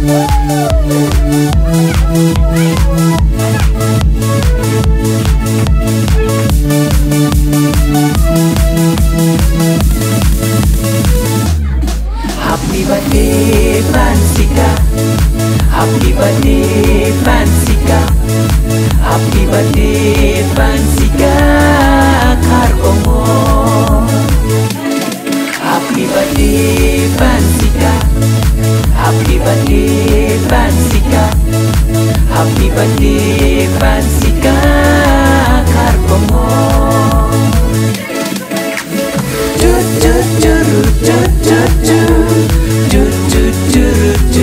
Happy birthday Fransika, happy birthday Fransika, happy birthday Fransika Karkomo. Happy birthday Fransika, happy birthday Fransika, happy birthday Fransika Karkomo. Do do do do do do do do do do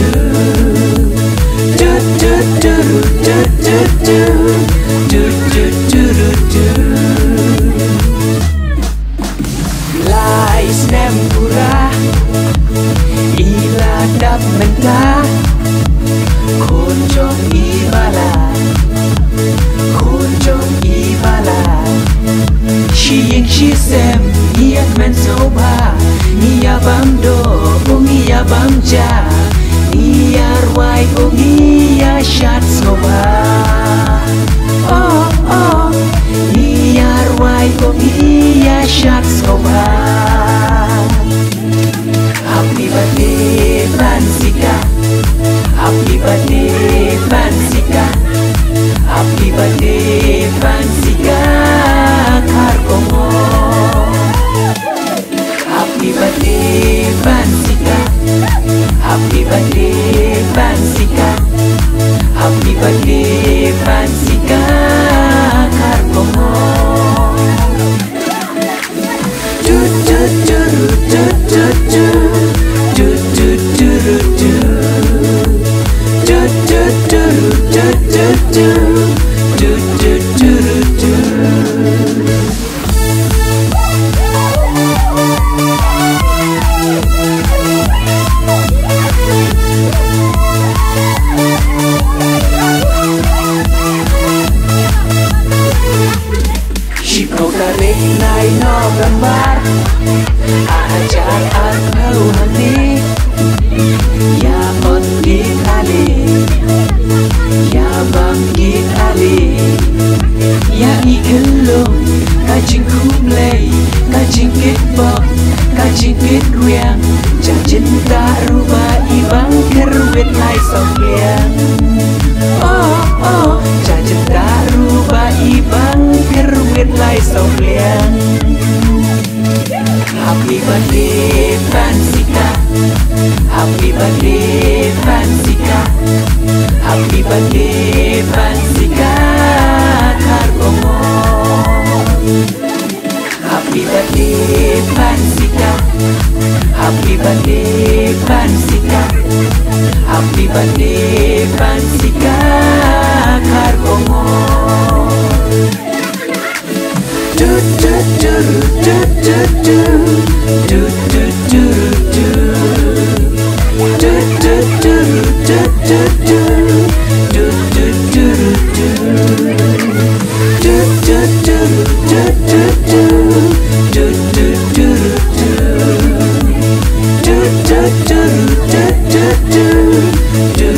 do do do do do do do. Lai snem pura ila dap mentah kunjung ibala, kunjung ibala. She sem niat men soba nia bamdo nia bamja nia ruai nia shat soba. Oh oh nia ruai nia shat soba. Happy birthday Fransika, happy birthday Fransika, happy birthday Fransika Karkomo. Happy birthday Fransika, happy birthday Fransika, happy birthday Fransika Karkomo. Do do do do do do do do do do do do do do do do. Shipokare nai no gambar ajar arpau hati ya ondit ali ya bangkit ali ya ikelum kajing kumlei kajing kitbok kajing kitwiang janjin tak rubah ibang kerwit lai sopliang. Oh oh janjin tak rubah ibang kerwit lai sopliang. Happy birthday Fransika, happy birthday Fransika, happy birthday Fransika Karkomo. Happy birthday Fransika, happy birthday Fransika, happy birthday Fransika Karkomo. Do do do do do do do do do do do do do do do do do do do do.